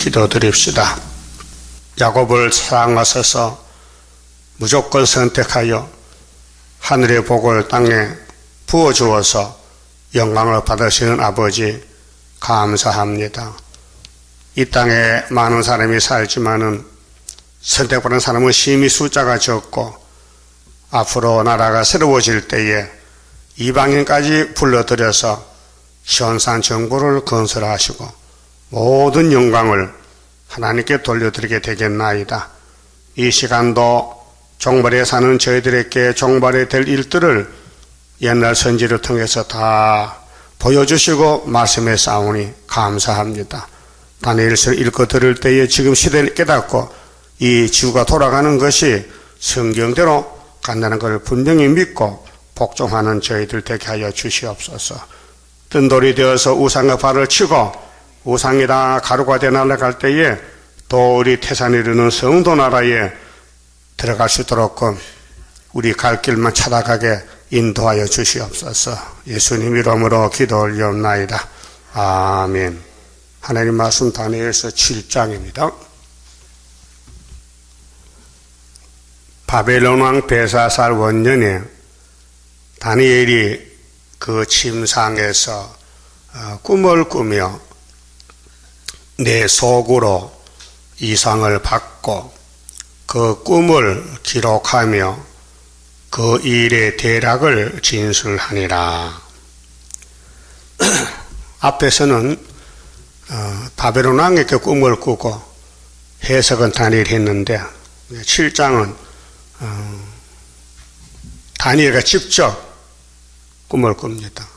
기도드립시다. 야곱을 사랑하셔서 무조건 선택하여 하늘의 복을 땅에 부어주어서 영광을 받으시는 아버지 감사합니다. 이 땅에 많은 사람이 살지만은 선택받은 사람은 심히 숫자가 적고 앞으로 나라가 새로워질 때에 이방인까지 불러들여서 시온산 정부를 건설하시고 모든 영광을 하나님께 돌려드리게 되겠나이다. 이 시간도 종발에 사는 저희들에게 종발이 될 일들을 옛날 선지를 통해서 다 보여주시고 말씀해 싸우니 감사합니다. 다니엘서를 읽고 들을 때에 지금 시대를 깨닫고 이 지구가 돌아가는 것이 성경대로 간다는 것을 분명히 믿고 복종하는 저희들 되게 하여 주시옵소서. 뜬돌이 되어서 우상의 발을 치고 우상이다 가루가 되어 날아갈 때에 또 우리 태산에 이르는 성도 나라에 들어갈 수 있도록 우리 갈 길만 찾아가게 인도하여 주시옵소서. 예수님 이름으로 기도 올리옵나이다. 아멘. 하나님 말씀 다니엘서 7장입니다. 바벨론 왕 벨사살 원년에 다니엘이 그 침상에서 꿈을 꾸며 내 속으로 이상을 받고 그 꿈을 기록하며 그 일의 대략을 진술하니라. 앞에서는 바벨론 왕에게 꿈을 꾸고 해석은 다니엘이 했는데 7장은 다니엘가 직접 꿈을 꿉니다.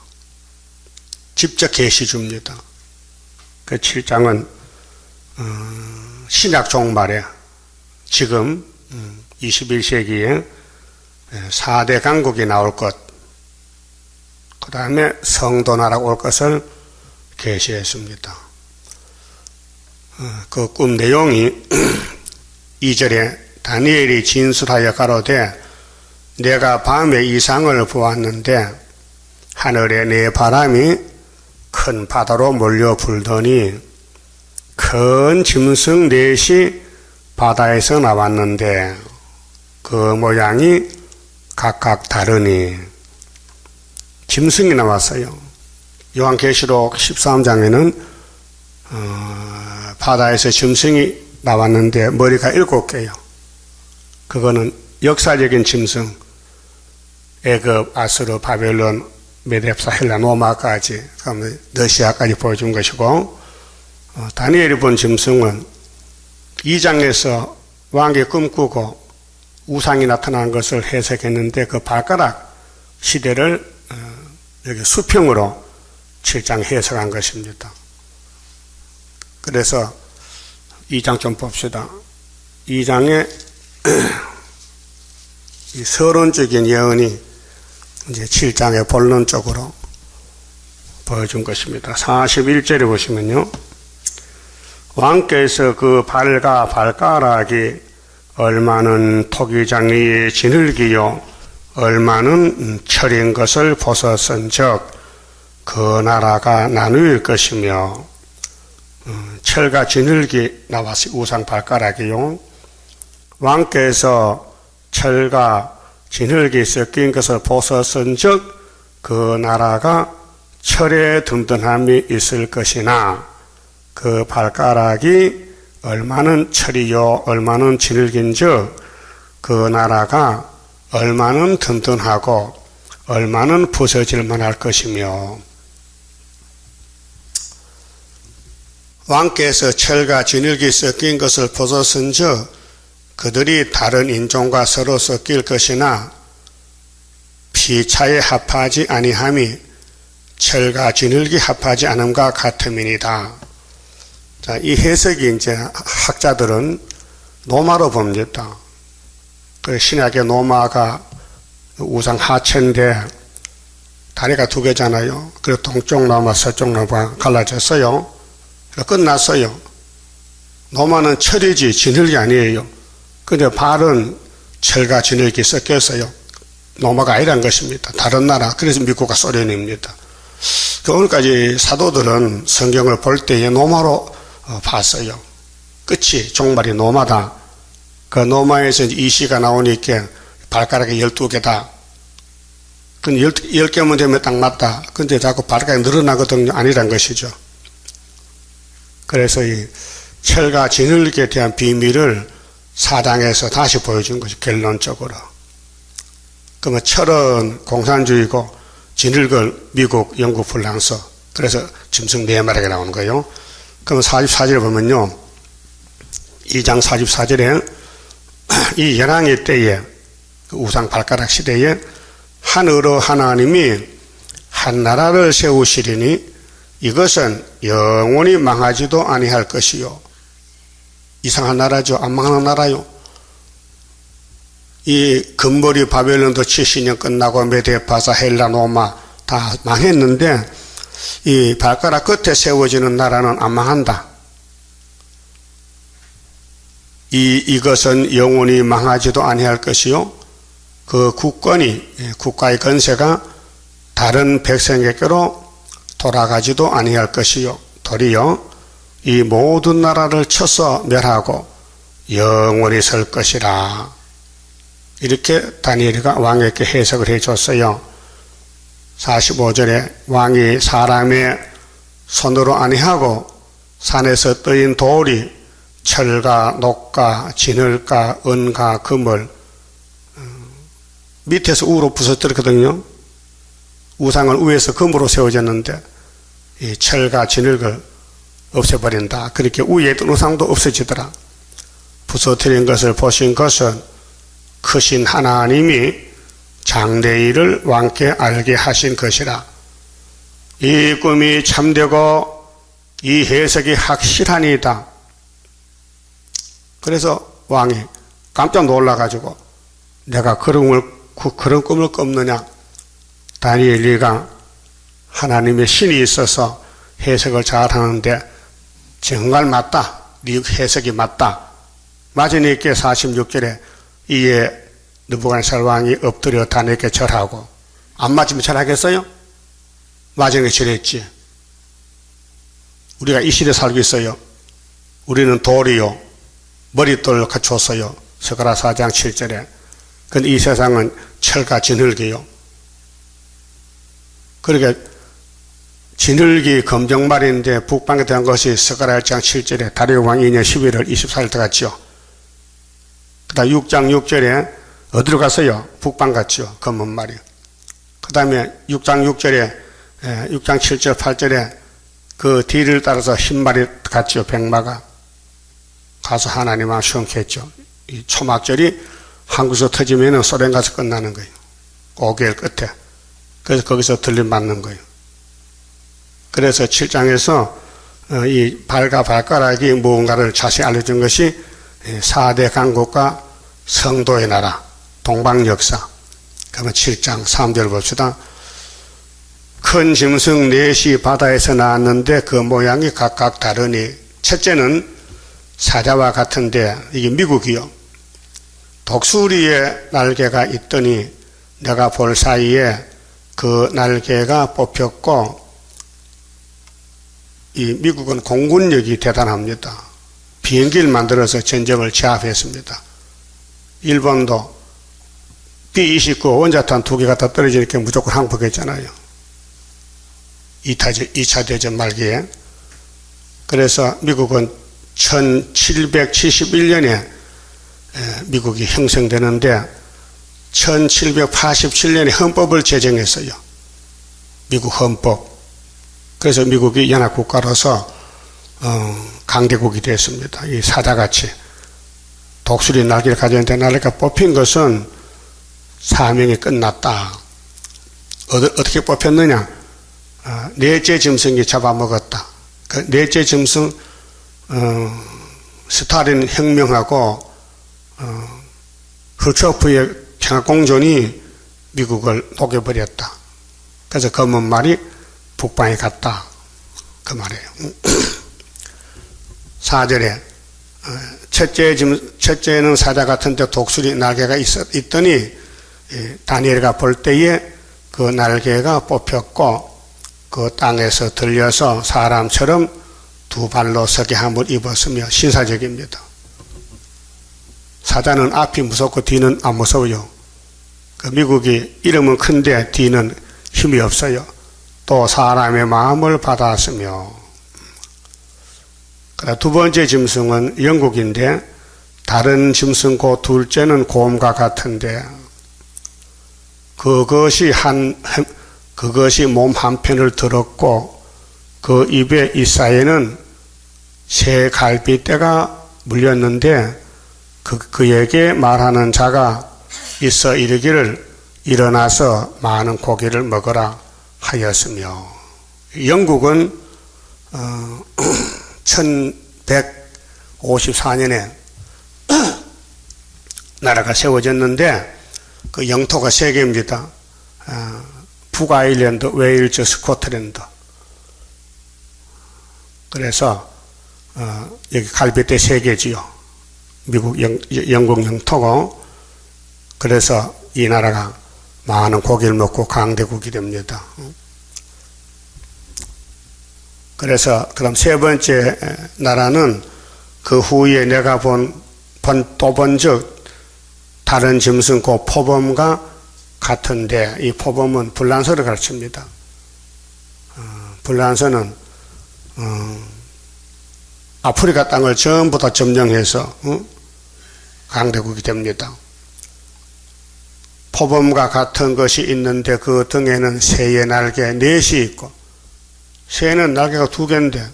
직접 계시 줍니다. 그 7장은 신약 종말에 지금 21세기에 4대 강국이 나올 것, 그 다음에 성도나라가 올 것을 계시했습니다. 그 꿈 내용이 2절에 다니엘이 진술하여 가로되 내가 밤에 이상을 보았는데 하늘에 내 바람이 큰 바다로 몰려 불더니 큰 짐승 넷이 바다에서 나왔는데 그 모양이 각각 다르니 짐승이 나왔어요. 요한계시록 13장에는 바다에서 짐승이 나왔는데 머리가 7개요. 그거는 역사적인 짐승, 애굽, 아수르, 바벨론, 메뎁사, 헬라, 로마까지, 러시아까지 보여준 것이고, 다니엘이 본 짐승은 2장에서 왕이 꿈꾸고 우상이 나타난 것을 해석했는데 그 발가락 시대를 여기 수평으로 7장 해석한 것입니다. 그래서 2장 좀 봅시다. 2장에 이 서론적인 예언이 이제 7장의 본론적으로 보여준 것입니다. 41절에 보시면요. 왕께서 그 발과 발가락이 얼마는 토기장 위에 지늘기요 얼마는 철인 것을 보셨은즉 그 나라가 나누일 것이며 철과 지늘기 나왔어요. 우상 발가락이요. 왕께서 철과 지늘기 섞인 것을 보셨은즉 그 나라가 철의 든든함이 있을 것이나 그 발가락이 얼마는 철이요 얼마는 지늘긴즉 그 나라가 얼마는 든든하고 얼마는 부서질 만할 것이며 왕께서 철과 지늘기 섞인 것을 보셨은즉 그들이 다른 인종과 서로 섞일 것이나 피차에 합하지 아니함이 철과 지늘기 합하지 않음과 같음이니이다. 자, 이 해석이 이제 학자들은 노마로 봅니다. 그 신약의 노마가 우상 하체인데 다리가 2개잖아요. 그래서 동쪽 노마, 서쪽 노마 갈라졌어요. 끝났어요. 노마는 철이지 지늘기 아니에요. 근데 발은 철과 지늘기 섞였어요. 노마가 아니란 것입니다. 다른 나라. 그래서 미국과 소련입니다. 오늘까지 사도들은 성경을 볼 때에 노마로 봤어요. 끝이 종말이 노마다. 그 노마에서 이 시가 나오니까 발가락이 12개다. 그건 10개면 되면 딱 맞다. 근데 자꾸 발가락이 늘어나거든요. 아니란 것이죠. 그래서 이 철과 진흙에 대한 비밀을 4장에서 다시 보여준 것이 결론적으로. 그러면 철은 공산주의고 진흙은 미국, 영국, 프랑스. 그래서 짐승 4마리가 나오는 거예요. 그러면 44절에 보면요. 2장 44절에 이 열왕의 때에 우상 발가락 시대에 하늘의 하나님이 한 나라를 세우시리니 이것은 영원히 망하지도 아니할 것이요. 이상한 나라죠. 안 망하는 나라요. 이 금벌이 바벨론도 70년 끝나고 메데, 바사, 헬라, 로마 다 망했는데 이 발가락 끝에 세워지는 나라는 안 망한다. 이것은 영원히 망하지도 아니할 것이요. 그 국가의 건세가 다른 백성에게로 돌아가지도 아니할 것이요. 도리어 이 모든 나라를 쳐서 멸하고 영원히 설 것이라. 이렇게 다니엘이가 왕에게 해석을 해줬어요. 45절에 왕이 사람의 손으로 아니하고 산에서 떠인 돌이 철과 녹과 진흙과 은과 금을 밑에서 우로 부서뜨렸거든요. 우상을 위에서 금으로 세워졌는데 이 철과 진흙을 없애버린다. 그렇게 위에 있던 우상도 없어지더라. 부서뜨린 것을 보신 것은 크신 하나님이 장래일을 왕께 알게 하신 것이라. 이 꿈이 참되고 이 해석이 확실하니이다. 그래서 왕이 깜짝 놀라가지고 내가 그런 꿈을 꿨느냐. 다니엘이가 하나님의 신이 있어서 해석을 잘하는데 정말 맞다. 네 해석이 맞다. 맞으니까 46절에 이에 느부갓네살 왕이 엎드려 다니엘께 절하고. 안 맞으면 절하겠어요? 맞으니까 절했지. 우리가 이 시대에 살고 있어요. 우리는 돌이요 머릿돌 갖췄어요. 스가랴 4장 7절에. 근데 이 세상은 철과 진흙이요. 그러니까 진흙이 검정말인데 북방에 대한 것이 스가랴 1장 7절에 다리오 왕 2년 11월 24일 들어갔죠. 그 다음 6장 6절에 어디로 갔어요? 북방 갔죠. 검은 말이. 그 다음에 6장 6절에 6장 7절 8절에 그 뒤를 따라서 흰말이 갔죠. 백마가 가서 하나님과 시험했죠. 이 초막절이 한국에서 터지면 소련 가서 끝나는 거예요. 5개월 끝에. 그래서 거기서 들림받는 거예요. 그래서 7장에서 이 발과 발가락이 무언가를 자세히 알려준 것이 4대 강국과 성도의 나라, 동방역사. 그러면 7장 3절 봅시다. 큰 짐승 넷이 바다에서 나왔는데 그 모양이 각각 다르니 첫째는 사자와 같은데 이게 미국이요. 독수리의 날개가 있더니 내가 볼 사이에 그 날개가 뽑혔고 이 미국은 공군력이 대단합니다. 비행기를 만들어서 전쟁을 제압했습니다. 일본도 B-29 원자탄 2개가 다 떨어지니까 무조건 항복했잖아요. 2차 대전 말기에. 그래서 미국은 1771년에 미국이 형성되는데 1787년에 헌법을 제정했어요. 미국 헌법. 그래서 미국이 연합국가로서 강대국이 됐습니다. 이 사자같이 독수리 날개를 가졌는데 날개가 뽑힌 것은 사명이 끝났다. 어떻게 뽑혔느냐? 넷째 짐승이 잡아먹었다. 그 넷째 짐승 스탈린 혁명하고 흐르초프의 평화공존이 미국을 녹여버렸다. 그래서 검은 말이 북방에 갔다. 그 말이에요. 4절에 첫째는 사자 같은데 독수리 날개가 있더니 다니엘가 볼 때에 그 날개가 뽑혔고 그 땅에서 들려서 사람처럼 두 발로 석회함을 입었으며 신사적입니다. 사자는 앞이 무섭고 뒤는 안 무서워요. 그 미국이 이름은 큰데 뒤는 힘이 없어요. 또 사람의 마음을 받았으며. 두 번째 짐승은 영국인데 다른 짐승 그 둘째는 곰과 같은데 그것이 몸 한편을 들었고 그 입에 이사에는 새 갈빗대가 물렸는데 그에게 말하는 자가 있어 이르기를 일어나서 많은 고기를 먹으라 하였으며. 영국은 1154년에 나라가 세워졌는데 그 영토가 세 개입니다. 북아일랜드, 웨일즈, 스코틀랜드. 그래서 여기 갈빗대 세 개지요. 미국, 영국 영토고. 그래서 이 나라가 많은 고기를 먹고 강대국이 됩니다. 그래서 그다음 세 번째 나라는 그 후에 내가 본 적 다른 짐승 그 표범과 같은데 이 표범은 불란서를 가르칩니다. 불란서는 아프리카 땅을 전부 다 점령해서 강대국이 됩니다. 표범과 같은 것이 있는데 그 등에는 새의 날개 넷이 있고, 새는 날개가 두 개인데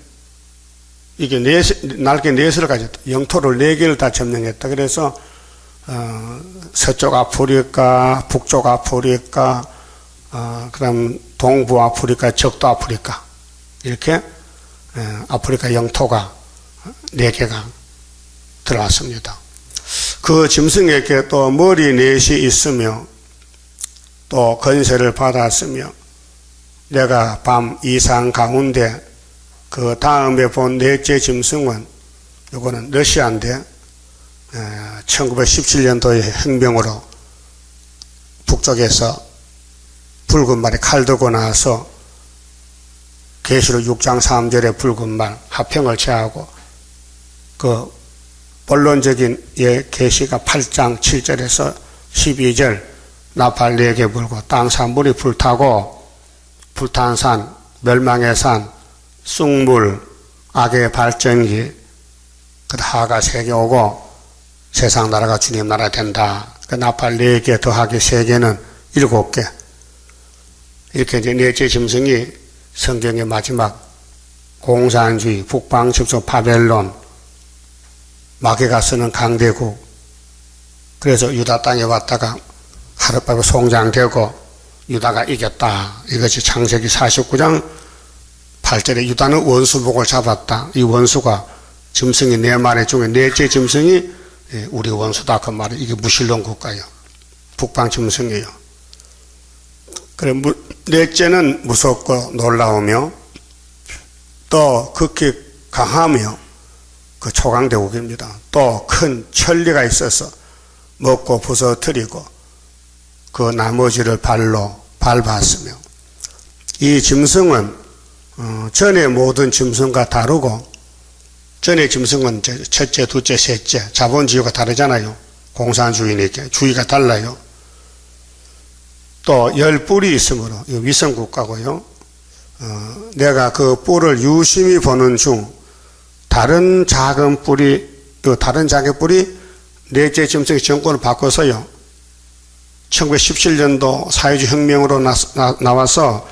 이게 날개 넷을 가졌다. 영토를 네 개를 다 점령했다. 그래서 서쪽 아프리카, 북쪽 아프리카, 그다음 동부 아프리카, 적도 아프리카, 이렇게 아프리카 영토가 네 개가 들어왔습니다. 그 짐승에게 또 머리 넷이 있으며 또 건세를 받았으며 내가 밤 이상 가운데 그 다음에 본 넷째 짐승은 이거는 러시아인데 1917년도에 혁명으로 북쪽에서 붉은 말에 칼 들고 나와서 계시록 6장 3절에 붉은 말 화평을 제하고 그 본론적인 계시가 8장 7절에서 12절 나팔 4개 불고 땅 산물이 불타고 불탄 산, 멸망의 산, 쑥물, 악의 발전기, 그 하가 3개 오고 세상 나라가 주님 나라 된다. 그 나팔 4개 더하기 3개는 7개. 이렇게 이제 넷째 짐승이 성경의 마지막 공산주의, 북방십소 바벨론, 마귀가 쓰는 강대국. 그래서 유다 땅에 왔다가 하룻밤에 송장되고 유다가 이겼다. 이것이 창세기 49장 8절에 유다는 원수복을 잡았다. 이 원수가 짐승이 4마리 중에 넷째 짐승이 우리 원수다. 그 말이 이게 무신론 국가예요. 북방 짐승이에요. 그래, 넷째는 무섭고 놀라우며 또 극히 강하며 그 초강대국입니다. 또 큰 천리가 있어서 먹고 부서뜨리고 그 나머지를 발로 밟았으며 이 짐승은 전의 모든 짐승과 다르고 전의 짐승은 첫째, 둘째, 셋째 자본주의가 다르잖아요. 공산주의니까 주의가 달라요. 또 10뿔이 있으므로 위성국가고요. 내가 그 뿔을 유심히 보는 중 다른 작은 뿔이 넷째 짐승의 정권을 바꿔서요. 1917년도 사회주의 혁명으로 나와서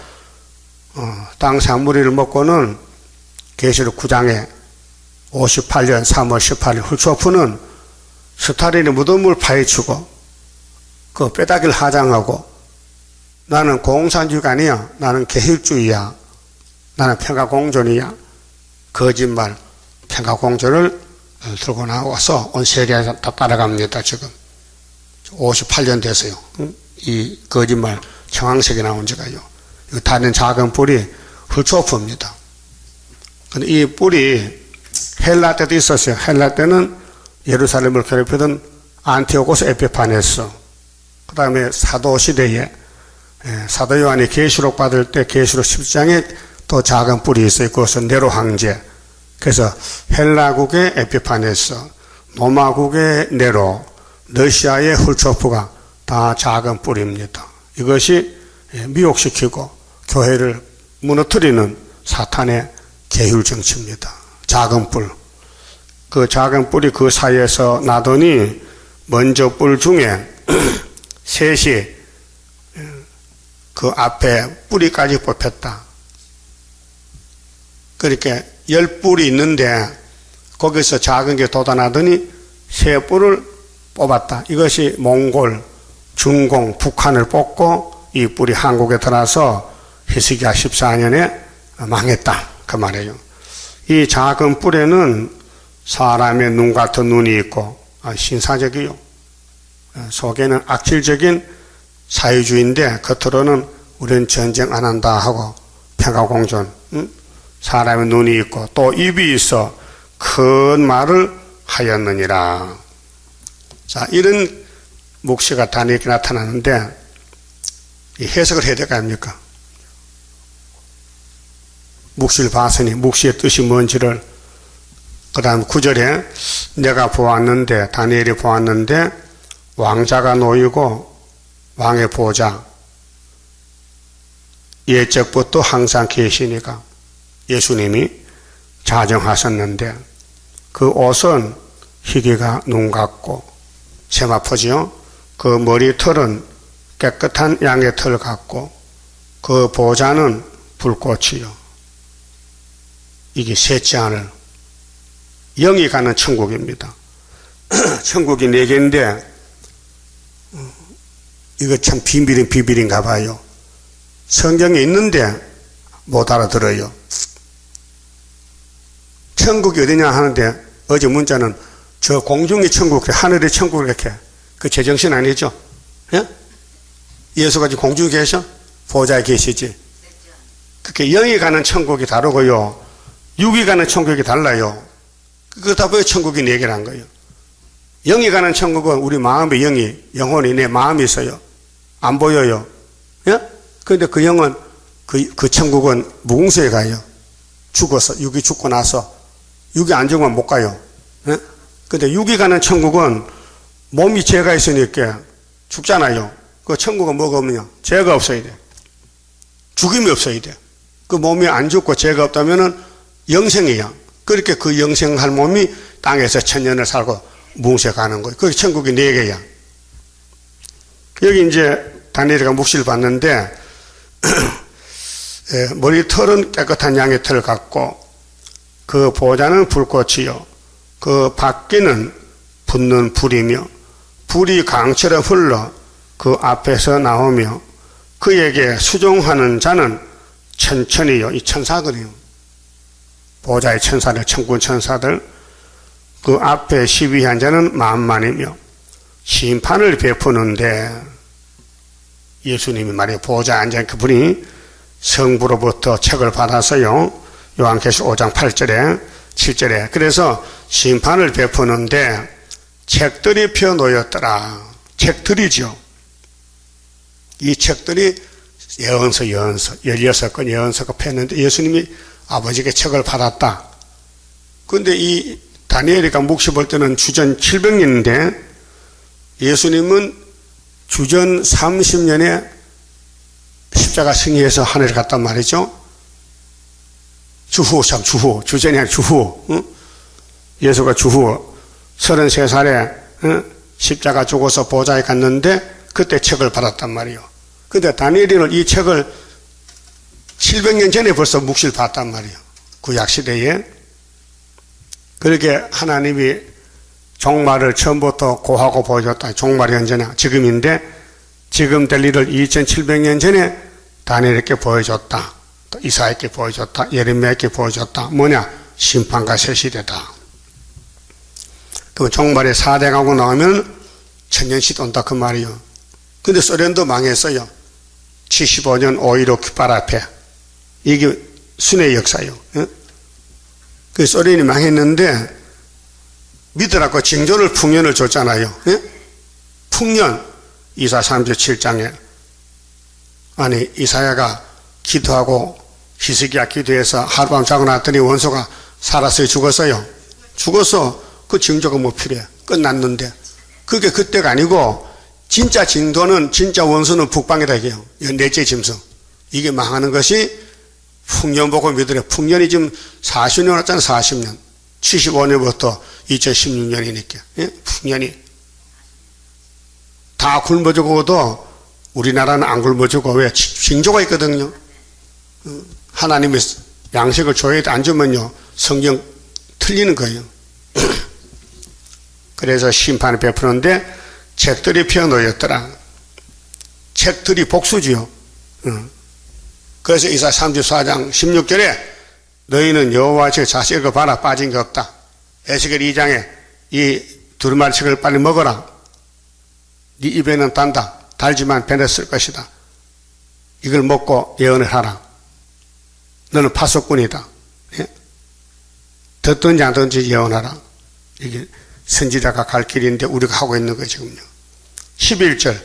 땅 산물이를 먹고는 계시록 9장에 58년 3월 18일 훌초프는 스탈린의 무덤을 파헤치고 그 뼈다귀를 하장하고 나는 공산주의가 아니야. 나는 계율주의야. 나는 평화공존이야. 거짓말 평화공존을 들고 나와서 온 세계에서 다 따라갑니다. 지금 58년 됐어요. 이 거짓말 청황색이 나온 지가요. 이거 다른 작은 뿔이 훌초프입니다. 근데 이 뿔이 헬라 때도 있었어요. 헬라 때는 예루살렘을 괴롭히던 안티오코스 에피파네스, 그 다음에 사도시대에 사도 요한이 계시록 받을 때 계시록 10장에 또 작은 뿔이 있어요. 그것은 네로 황제, 그래서 헬라국의 에피파네스, 로마국의 네로, 러시아의 훌초프가 다 작은 뿔입니다. 이것이 미혹시키고 교회를 무너뜨리는 사탄의 계율 정치입니다. 작은 뿔. 그 작은 뿔이 그 사이에서 나더니 먼저 뿔 중에 셋이 그 앞에 뿌리까지 뽑혔다. 그렇게 10뿔이 있는데 거기서 작은 게 돋아나더니 3뿔을 뽑았다. 이것이 몽골, 중공, 북한을 뽑고 이 뿔이 한국에 들어와서 히스기야 14년에 망했다. 그 말이에요. 이 작은 뿔에는 사람의 눈 같은 눈이 있고 신사적이요. 속에는 악질적인 사회주의인데 겉으로는 우리는 전쟁 안 한다 하고 평화공존, 사람의 눈이 있고 또 입이 있어 큰 말을 하였느니라. 자, 이런 묵시가 다니엘에게 나타나는데 이 해석을 해야 될 거 아닙니까? 묵시를 봤으니 묵시의 뜻이 뭔지를 그 다음 9절에 내가 보았는데 다니엘이 보았는데 왕자가 놓이고 왕의 보좌 예적부터 항상 계시니까 예수님이 자정하셨는데 그 옷은 희귀가 눈 같고 세마포지요. 그 머리털은 깨끗한 양의 털 같고 그 보좌는 불꽃이요. 이게 셋째 하늘 영이 가는 천국입니다. 천국이 4개인데 이거 참 비밀인가 봐요. 성경에 있는데 못 알아들어요. 천국이 어디냐 하는데 어제 문자는 저 공중의 천국, 하늘의 천국 이렇게 그 제정신 아니죠? 예? 예수가 지금 공중에 계셔? 보좌에 계시지? 그렇게 영이 가는 천국이 다르고요. 육이 가는 천국이 달라요. 그렇다 보여 천국이 4개란 거예요. 영이 가는 천국은 우리 마음의 영이, 영혼이 내 마음이 있어요. 안 보여요. 예? 그런데 그 영은, 그 천국은 무궁수에 가요. 죽어서, 육이 죽고 나서, 육이 안 죽으면 못 가요. 예? 근데 육이 가는 천국은 몸이 죄가 있으니까 죽잖아요. 그 천국은 뭐가 없느냐? 죄가 없어야 돼. 죽임이 없어야 돼. 그 몸이 안 죽고 죄가 없다면은 영생이야. 그렇게 그 영생할 몸이 땅에서 천년을 살고 무궁수에 가는 거예요. 그게 천국이 4개야. 여기 이제 다니엘이가 묵시를 봤는데 머리털은 깨끗한 양의 털 같고 그 보좌는 불꽃이요. 그 밖에는 붙는 불이며 불이 강처럼 흘러 그 앞에서 나오며 그에게 수종하는 자는 천천히요. 이 천사들이요. 보좌의 천사들, 천군 천사들. 그 앞에 시위한 자는 만만이며 심판을 베푸는데 예수님이 말이에요. 보좌에 앉은 그분이 성부로부터 책을 받아서요. 요한계시록 5장 8절에 7절에 그래서 심판을 베푸는데 책들이 펴놓였더라. 책들이죠. 이 책들이 예언서 16권 예언서가 폈는데 예수님이 아버지께 책을 받았다. 그런데 이 다니엘이가 묵시 볼 때는 주전 700년인데 예수님은 주전 30년에 십자가 승리해서 하늘에 갔단 말이죠. 주후. 주전이 아니라 주후. 응? 예수가 주후 33살에 응? 십자가 죽어서 보좌에 갔는데 그때 책을 받았단 말이에요. 근데 다니엘은 이 책을 700년 전에 벌써 묵시를 봤단 말이에요. 구약시대에. 그렇게 하나님이 종말을 처음부터 고하고 보여줬다. 종말이 언제냐? 지금인데 지금 될 일을 2700년 전에 다니엘에게 보여줬다. 또 이사야에게 보여줬다. 예레미야에게 보여줬다. 뭐냐? 심판과 새 시대다. 그럼 종말의 4대가고 나오면 천년시 온다 그 말이요. 근데 소련도 망했어요. 75년 5.15 깃발 앞에. 이게 순회 역사요. 그 소련이 망했는데 믿으라고 징조를 풍년을 줬잖아요. 풍년 이사 37장에 아니 이사야가 기도하고 히스기야 기도해서 하룻밤 자고 났더니 원소가 살았어요? 죽었어요? 죽어서 그 징조가 뭐 필요해? 끝났는데. 그게 그때가 아니고 진짜 진도는 진짜 원수는 북방이다 이게요. 넷째 짐승. 이게 망하는 것이 풍년 보고 믿으래. 풍년이 지금 40년 왔잖아. 40년. 75년부터 2016년이니까. 예? 풍년이. 다 굶어 죽어도 우리나라는 안 굶어 죽어. 왜? 징조가 있거든요. 하나님의 양식을 줘야 안 주면요. 성경 틀리는 거예요. 그래서 심판을 베푸는데 책들이 피어놓였더라. 책들이 복수지요. 그래서 이사 34장 16절에 너희는 여호와의 책 자세히 읽어봐라. 빠진 게 없다. 에스겔 2장에 이 두루마리 책을 빨리 먹어라. 네 입에는 단다. 달지만 배는 쓸 것이다. 이걸 먹고 예언을 하라. 너는 파수꾼이다. 예? 듣든지 안 듣든지 예언하라. 이게 선지자가 갈 길인데 우리가 하고 있는 거예요 지금요. 11절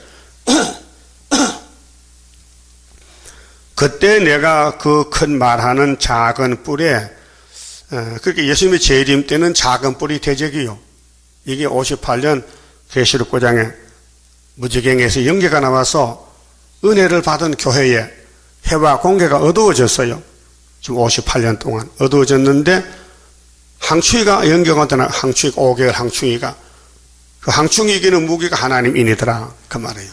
그때 내가 그 큰 말하는 작은 뿔에 그렇게 예수님의 재림 때는 작은 뿔이 대적이요. 이게 58년 계시록 9장에 무지경에서 연계가 나와서 은혜를 받은 교회에 해와 공개가 어두워졌어요. 지금 58년 동안 어두워졌는데 항충이가 연경한 때는 항충이가 5개월 항충이가 그 항충이 이기는 무기가 하나님 인이더라 그 말이에요.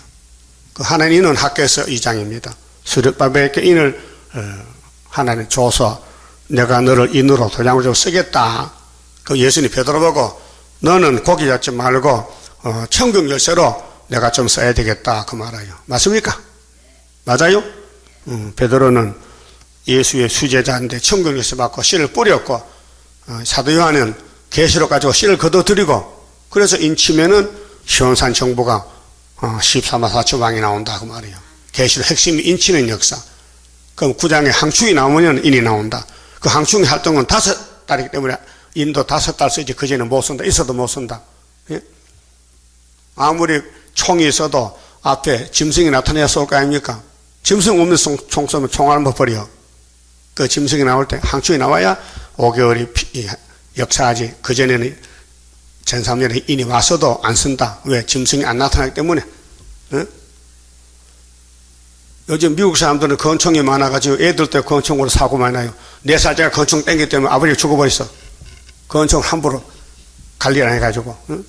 그 하나님 인은 학교에서 2장입니다. 수르바벨에게 인을 하나님 줘서 내가 너를 인으로 도장으로 쓰겠다. 그 예수님 베드로 보고 너는 고기 잡지 말고 천국 열쇠로 내가 좀 써야 되겠다 그 말이에요. 맞습니까? 맞아요? 베드로는 예수의 수제자인데 천국 열쇠 받고 씨를 뿌렸고 사도 요한은 계시록 가지고 씨를 거둬들이고 그래서 인치면은 시온산 정부가 14만 4천 왕이 나온다 그 말이에요. 계시록 핵심이 인치는 역사. 그럼 9장에 항충이 나오면 인이 나온다. 그 항충이 활동은 5달이기 때문에 인도 5달 쓰지 그제는 못 쓴다. 있어도 못 쓴다. 예? 아무리 총이 있어도 앞에 짐승이 나타나야 쏠 거 아닙니까? 짐승 없는 총 쏘면 총알을 못 버려. 그 짐승이 나올 때 항충이 나와야 5개월이 역사하지. 그전에는 전3년에 인이 왔어도 안 쓴다. 왜? 짐승이 안 나타나기 때문에. 어? 요즘 미국 사람들은 권총이 많아가지고 애들 때 권총으로 사고 많이 나요. 4살짜리가 권총 땡기 때문에 아버지가 죽어버렸어. 권총 함부로 관리를 안 해가지고. 어?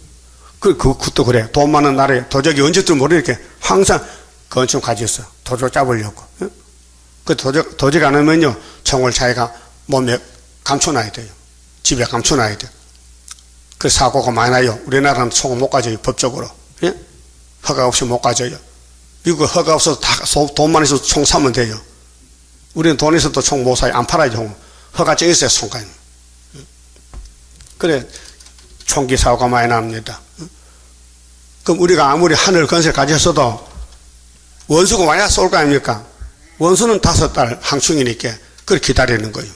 그것도 그래. 돈 많은 나라에 도적이 언제든 모르니까 항상 권총 가지고 있어. 도적 잡으려고. 어? 그 도적 안 하면요. 총을 자기가 몸에 감춰놔야 돼요. 집에 감춰놔야 돼요. 그 사고가 많이 나요. 우리나라는 총을 못 가져요. 법적으로. 예? 허가 없이 못 가져요. 미국은 허가 없어서 다 돈만 있어도 총 사면 돼요. 우리는 돈 있어도 총 못 사요. 안 팔아요. 허가증 있어야 총가요. 그래 총기 사고가 많이 납니다. 그럼 우리가 아무리 하늘 건설 가졌어도 원수가 와야 쏠 거 아닙니까? 원수는 5달 항충이니까 그걸 기다리는 거예요.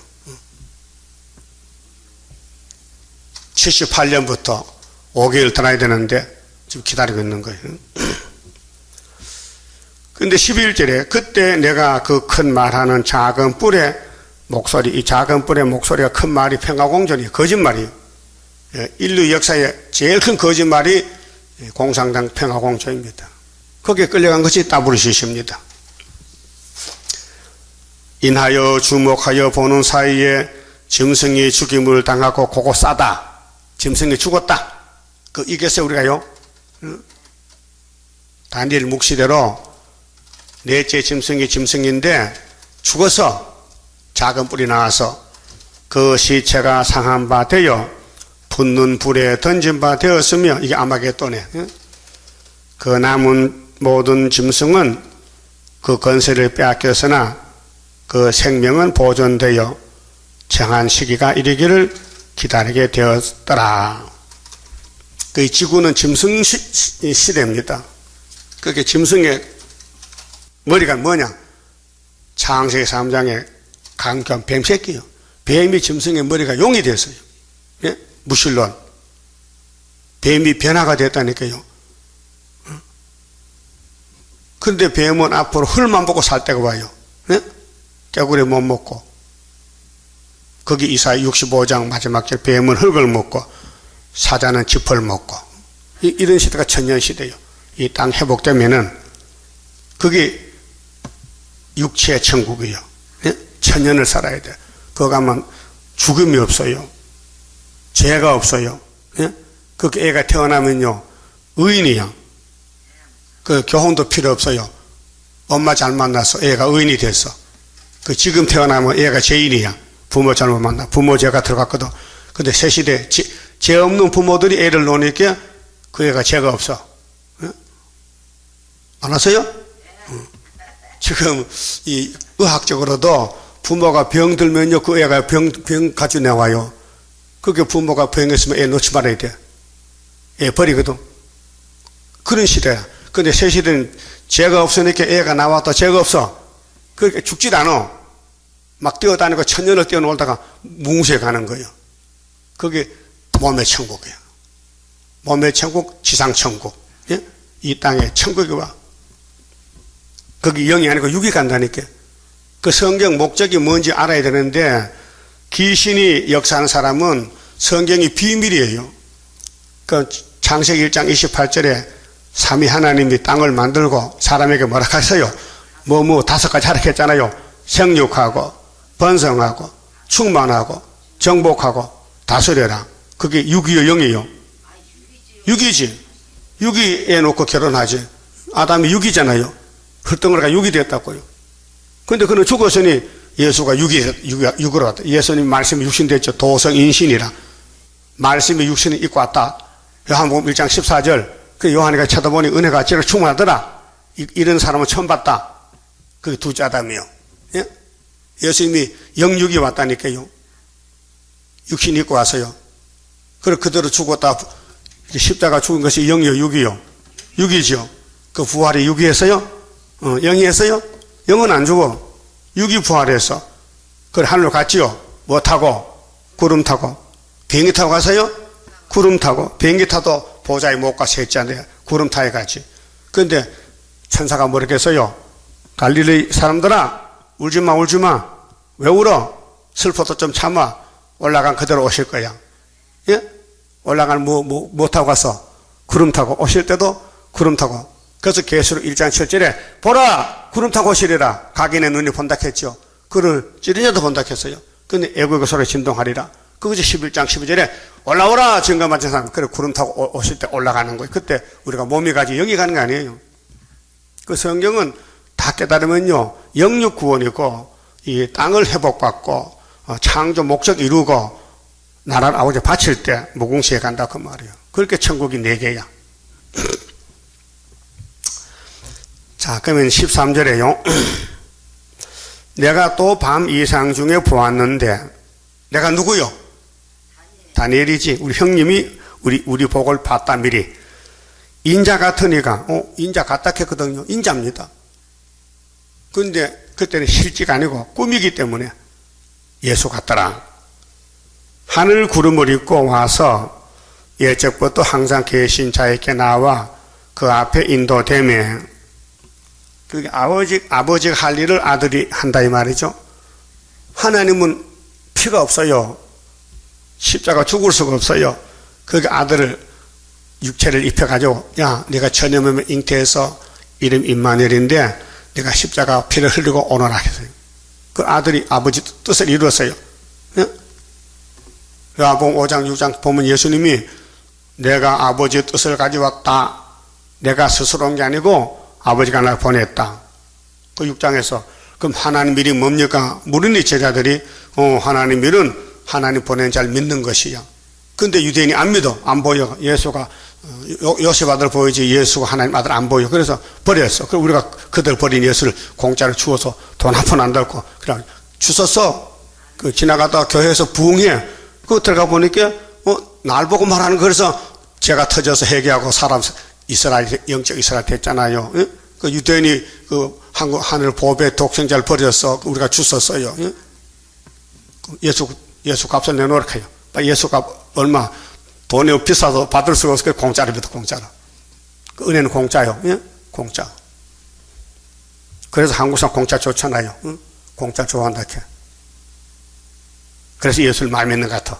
78년부터 5개월 더 나야 되는데 지금 기다리고 있는 거예요. 근데 11절에 그때 내가 그 큰 말하는 작은 뿔의 목소리, 이 작은 뿔의 목소리가 큰 말이 평화공존이에요. 거짓말이에요. 인류 역사에 제일 큰 거짓말이 공산당 평화공존입니다. 거기에 끌려간 것이 WCC입니다. 인하여 주목하여 보는 사이에 짐승이 죽임을 당하고 그거 싸다. 짐승이 죽었다. 이것에 우리가요, 다니엘 묵시대로 넷째 짐승이 짐승인데 죽어서 작은 뿔이 나와서 그 시체가 상한 바 되어 붙는 불에 던진 바 되었으며 이게 아마겟돈에 그 남은 모든 짐승은 그 건세를 빼앗겼으나 그 생명은 보존되어 정한 시기가 이르기를 기다리게 되었더라. 그 지구는 짐승 시대입니다. 그게 짐승의 머리가 뭐냐? 창세기 3장에 강경 뱀새끼요. 뱀이 짐승의 머리가 용이 됐어요. 예? 무신론. 뱀이 변화가 됐다니까요. 그런데 뱀은 앞으로 흙만 보고 살 때가 와요. 예? 개구리 못 먹고. 거기 이사야 65장 마지막 절 뱀은 흙을 먹고 사자는 짚을 먹고 이런 시대가 천년시대예요. 이 땅 회복되면은 그게 육체의 천국이에요. 예? 천년을 살아야 돼. 거기 가면 죽음이 없어요. 죄가 없어요. 예? 그렇게 애가 태어나면요 의인이야. 그 교훈도 필요 없어요. 엄마 잘 만나서 애가 의인이 됐어. 그 지금 태어나면 애가 죄인이야. 부모 잘못 만나. 부모 죄가 들어갔거든. 근데 새 시대 죄 없는 부모들이 애를 놓으니까 그 애가 죄가 없어. 예? 안 왔어요? 지금 이 의학적으로도 부모가 병 들면요 그 애가 병 가지고 나와요. 그게 부모가 병했으면 애 놓지 말아야 돼. 애 버리거든. 그런 시대야. 근데 새 시대는 죄가 없으니까 애가 나와도 죄가 없어. 그러니까 죽질 않아. 막 뛰어다니고 천년을 뛰어놀다가 뭉세 가는 거예요. 그게 몸의 천국이야. 몸의 천국, 지상 천국. 예? 이 땅에 천국이 와. 거기 영이 아니고 육이 간다니까. 그 성경 목적이 뭔지 알아야 되는데 귀신이 역사하는 사람은 성경이 비밀이에요. 그 창세기 1장 28절에 삼위 하나님이 땅을 만들고 사람에게 뭐라 하셨어요? 다섯 가지 하라 했잖아요. 생육하고 번성하고 충만하고 정복하고 다스려라. 그게 육이요 영이요? 육이지. 육이에 놓고 결혼하지. 아담이 육이잖아요. 흙덩어리가 육이 됐다고요. 근데 그는 죽었으니 예수가 육으로 왔다. 예수님 말씀이 육신 됐죠. 도성인신이라. 말씀이 육신을 입고 왔다. 요한복음 1장 14절. 그 요한이가 쳐다보니 은혜가 제가 충만하더라. 이런 사람은 처음 봤다. 그게 두째 아담이요. 예? 예수님이 영육이 왔다니까요. 육신 입고 왔어요. 그리고 그대로 죽었다. 십자가 죽은 것이 영이요, 육이요? 육이죠. 그 부활이 육이 했어요? 영이 했어요? 영은 안 죽어. 육이 부활해서. 그래, 하늘로 갔지요? 뭐 타고? 구름 타고. 비행기 타고 가서요? 구름 타고. 비행기 타도 보좌에 못 가서 했잖아요. 구름 타에 가지. 그런데 천사가 뭐랬겠어요? 갈릴리 사람들아, 울지 마, 울지 마. 왜 울어? 슬퍼도 좀 참아. 올라간 그대로 오실 거야. 예? 올라간 뭐 타고 가서? 구름 타고. 오실 때도 구름 타고. 그래서 계시록 1장 7절에 보라! 구름 타고 오시리라. 각인의 눈이 본다 했죠. 그를 찌르냐도 본다 했어요. 근데 애국의 소리 진동하리라. 그것이 11장 12절에 올라오라! 증거 맞은 사람. 그래, 구름 타고 오실 때 올라가는 거예요. 그때 우리가 몸이 가지 영이 가는 거 아니에요. 그 성경은 다 깨달으면요, 영육 구원이고, 이 땅을 회복받고, 창조 목적 이루고, 나라를 아버지 바칠 때 무궁시에 간다 그 말이에요. 그렇게 천국이 4개야. 자, 그러면 13절에요. 내가 또 밤 이상 중에 보았는데, 내가 누구요? 다니엘이지. 우리 형님이 우리 복을 봤다 미리. 인자 같으니까, 인자 같다 했거든요. 인자입니다. 근데 그때는 실제가 아니고 꿈이기 때문에 예수 같더라. 하늘 구름을 입고 와서 예적부터 항상 계신 자에게 나와 그 앞에 인도되며, 그게 아버지가 할 일을 아들이 한다 이 말이죠. 하나님은 피가 없어요. 십자가 죽을 수가 없어요. 그게 아들을 육체를 입혀가지고, 야, 네가 전염하면 잉태해서 이름 임마누엘인데 네가 십자가 피를 흘리고 오너라 했어요. 그 아들이 아버지 뜻을 이루었어요. 예? 요한복음 5장 6장 보면 예수님이 내가 아버지의 뜻을 가져왔다. 내가 스스로 온 게 아니고 아버지가 나를 보냈다. 그 6장에서 그럼 하나님 일이 뭡니까? 물은 이 제자들이 하나님 일은 하나님 보낸 자를 믿는 것이야. 근데 유대인이 안 믿어. 안 보여. 예수가 요셉 아들 보이지 예수가 하나님 아들 안 보여. 그래서 버렸어. 그럼 우리가 그들 버린 예수를 공짜로 주어서 돈 한 푼 안 들고 그냥 주웠어. 그 지나가다 교회에서 부흥해. 그 들어가 보니까 날 보고 말하는 거. 그래서 죄가 터져서 회개하고 사람 이스라엘 영적 이스라엘 됐잖아요. 예? 그 유대인이 그 한국 하늘 보배 독생자를 버렸어. 우리가 주웠어요. 예? 예수 값을 내놓으라 해요. 예수 값 얼마 돈이 비싸도 받을 수가 없어. 공짜로 믿어. 공짜로. 그 은혜는 공짜요. 예? 공짜. 그래서 한국 사람 공짜 좋잖아요. 응? 공짜 좋아한다. 그래서 예수를 많이 믿는 것 같아.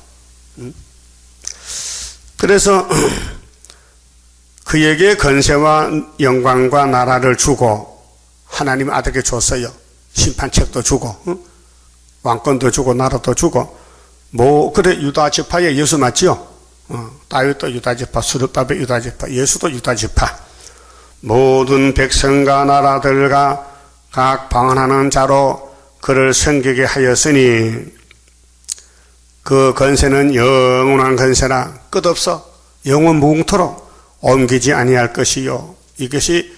그래서 그에게 건세와 영광과 나라를 주고 하나님 아들에게 줬어요. 심판책도 주고 왕권도 주고 나라도 주고. 그래 유다 지파에 예수 맞지요? 다윗도 유다 지파, 스룹바벨 유다 지파, 예수도 유다 지파. 모든 백성과 나라들과 각 방언하는 자로 그를 섬기게 하였으니 그 건세는 영원한 건세라 끝없어 영원 무궁토록 옮기지 아니할 것이요. 이것이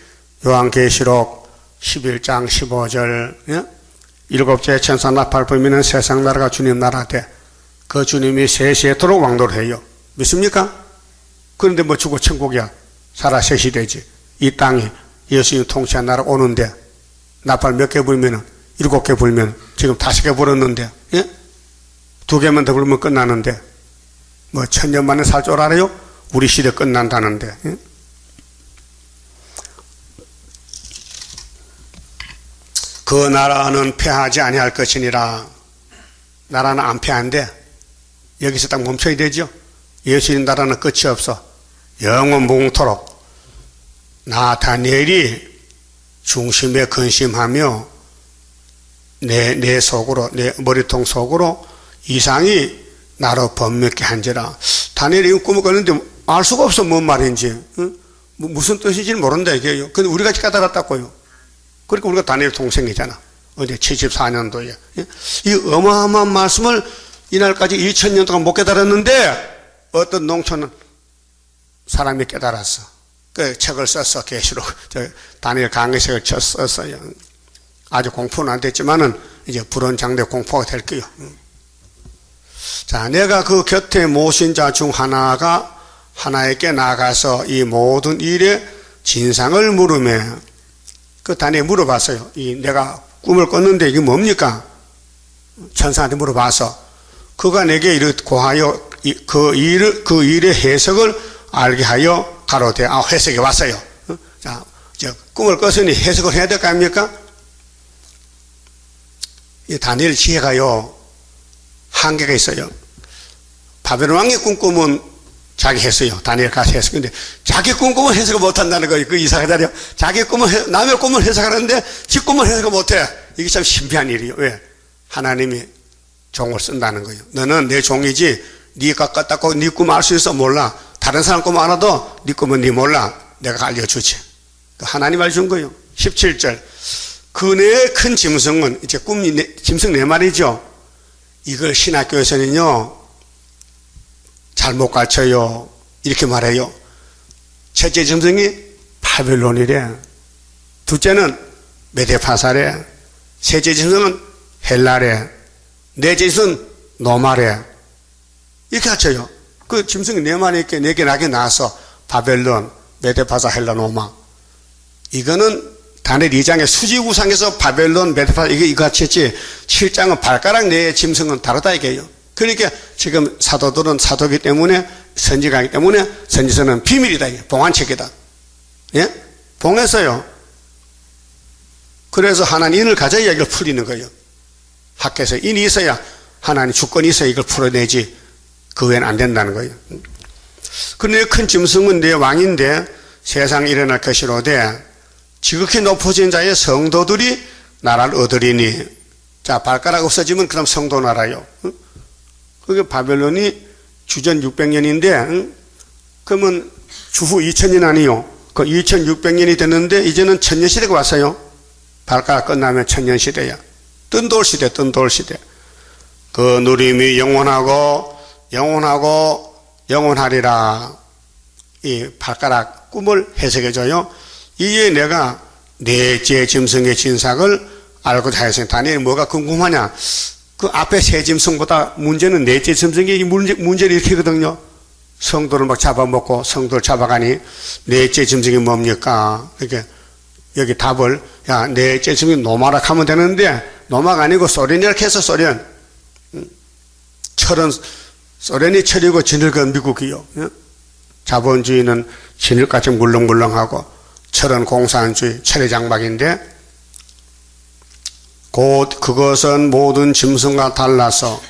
요한계시록 11장 15절. 일곱째 천사 나팔 불면 세상 나라가 주님 나라 돼. 그 주님이 세세토록 왕도를 해요. 믿습니까? 그런데 뭐 죽고 천국이야. 살아 셋이 되지. 이 땅이 예수님 통치한 나라 오는데 나팔 몇 개 불면은 7개 불면 지금 5개 불었는데 2개만 더 불면 끝나는데 뭐 1000년 만에 살 줄 알아요? 우리 시대 끝난다는데. 그 나라는 패하지 아니할 것이니라. 나라는 안 패한데 여기서 딱 멈춰야 되죠. 예수님 나라는 끝이 없어. 영원 무궁토록. 나 다니엘이 중심에 근심하며 내 속으로, 내 머리통 속으로 이상이 나로 번쩍게 한지라. 다니엘이 꿈을 꿨는데 알 수가 없어. 뭔 말인지. 무슨 뜻인지 모른다 이게요. 근데 우리가 깨달았다고요. 그러니까 우리가 다니엘 동생이잖아. 어제 74년도에. 이 어마어마한 말씀을 이날까지 2000년 동안 못 깨달았는데 어떤 농촌 사람이 깨달았어. 그 책을 썼어. 계시록. 다니엘 강의책을 썼어요. 아주 공포는 안 됐지만은 이제 불언장대 공포가 될 거예요. 자, 내가 그 곁에 모신 자 중 하나에게 나가서 이 모든 일의 진상을 물으매. 그 다니엘 물어봤어요. 내가 꿈을 꿨는데 이게 뭡니까? 천사한테 물어봐서 그가 내게 이르 고하여 그 일의 해석을 알게 하여 가로되. 해석이 왔어요. 자, 꿈을 꿨으니 해석을 해야 될 거 아닙니까? 이 다니엘 지혜가요 한계가 있어요. 바벨론 왕의 꿈꾸면 자기 했어요. 다니엘 가서 해석인데 자기 꿈꾸면 해석을 못한다는 거예요. 그 이사가자리요. 자기 꿈을 남의 꿈을 해석하는데 지 꿈을 해석을 못해. 이게 참 신비한 일이에요. 왜? 하나님이 종을 쓴다는 거예요. 너는 내 종이지 네가 꿨다고 네 꿈 알 수 있어? 몰라. 다른 사람 꿈 알아도 네 꿈은 네 몰라. 내가 알려주지. 하나님 알려준 거예요. 17절. 그네의 큰 짐승은 이제 짐승 4마리죠. 이걸 신학교에서는요 잘못 가르쳐요. 이렇게 말해요. 첫째 짐승이 바벨론이래. 둘째는 메데파사래. 셋째 짐승은 헬라래. 넷째 짐승은 노마래. 이렇게 가르쳐요. 그 짐승이 4마리 이렇게 4개 나게 나와서 바벨론, 메데파사, 헬라, 노마. 이거는 다니엘 2장의 수지구상에서 바벨론, 메데파사 이거 같이 했지 7장은 발가락 내의 짐승은 다르다 이게요. 그러니까 지금 사도들은 사도기 때문에 선지가기 때문에 선지서는 비밀이다. 이게 봉안책이다. 예? 봉했어요. 그래서 하나님 인을 가져야 이걸 풀리는 거예요. 학교에서 인이 있어야 하나님 주권이 있어야 이걸 풀어내지 그 외에는 안 된다는 거예요. 그런데 큰 짐승은 내 왕인데 세상에 일어날 것이로되 지극히 높아진 자의 성도들이 나라를 얻으리니. 자, 발가락 없어지면 그 다음 성도 나라요. 그게 바벨론이 주전 600년인데 그러면 주후 2000년 아니요. 그 2600년이 됐는데 이제는 천년시대가 왔어요. 발가락 끝나면 천년시대야. 뜬돌시대, 뜬돌시대. 그 누림이 영원하고 영원하리라. 이 발가락 꿈을 해석해줘요. 이에 내가 넷째 짐승의 진상을 알고자 했으니. 다니엘이 뭐가 궁금하냐? 그 앞에 세 짐승보다 문제는 넷째 짐승이 문제를 일으키거든요. 성도를 막 잡아먹고 성도를 잡아가니 넷째 짐승이 뭡니까? 이렇게 여기 답을 넷째 짐승이 노마라 하면 되는데 노마가 아니고 소련이라고 해서 소련. 철은 소련이 철이고 진흙은 미국이요. 자본주의는 진흙같이 물렁물렁하고 철은 공산주의, 철의 장막인데 곧 그것은 모든 짐승과 달라서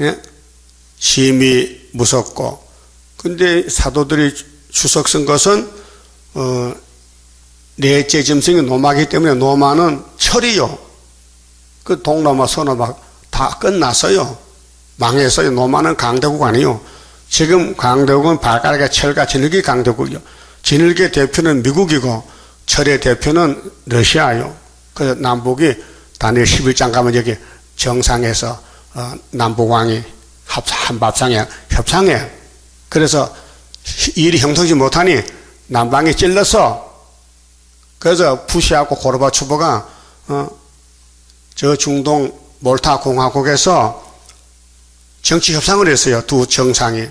예? 심히 무섭고, 근데 사도들이 주석 쓴 것은 넷째 짐승이 노마이기 때문에 노마는 철이요. 그 동로마 서로마 다 끝났어요. 망했어요. 노마는 강대국 아니요. 지금 강대국은 발가락에 철과 진흙이 강대국이요. 진흙의 대표는 미국이고 철의 대표는 러시아요. 그래서 남북이 다니엘 11장 가면 여기 정상에서 남북왕이 한밥상에 협상해. 그래서 일이 형통하지 못하니 남방이 찔러서, 그래서 부시하고 고르바초프가 저 중동 몰타 공화국에서 정치 협상을 했어요. 두 정상이.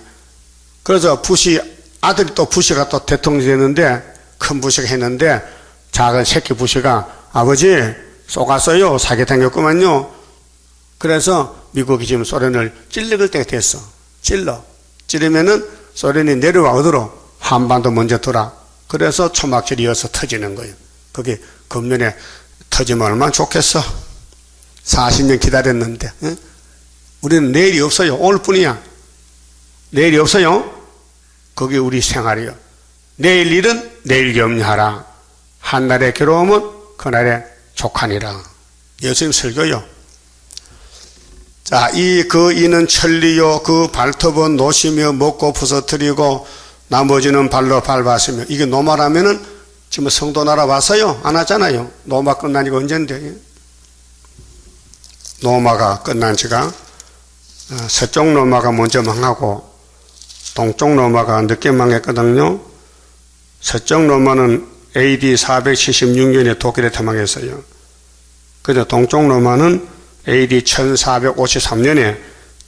그래서 부시 아들이 또 부시가 또 대통령이 됐는데, 큰 부시가 했는데 작은 새끼 부시가 아버지 쏘갔어요. 사기당했구만요. 그래서 미국이 지금 소련을 찔러갈 때가 됐어. 찌르면은 소련이 내려와 어디로? 한반도 먼저 돌아. 그래서 초막절이 이어서 터지는 거예요. 그게 금년에 터지면 얼마나 좋겠어. 40년 기다렸는데. 응? 우리는 내일이 없어요. 오늘뿐이야. 내일이 없어요. 그게 우리 생활이요. 내일 일은 내일 염려하라. 한날의 괴로움은 그날의 족하니라. 예수님 설교요. 자, 이는 천리요. 그 발톱은 노시며 먹고 부서뜨리고 나머지는 발로 밟았으며. 이게 노마라면은 지금 성도 나라 왔어요? 안 왔잖아요. 노마 끝난 지가 언젠데. 노마가 끝난 지가 서쪽 노마가 먼저 망하고 동쪽 노마가 늦게 망했거든요. 서쪽 노마는 AD 476년에 독일에 퇴망했어요. 그래서 동쪽 노마는 AD 1453년에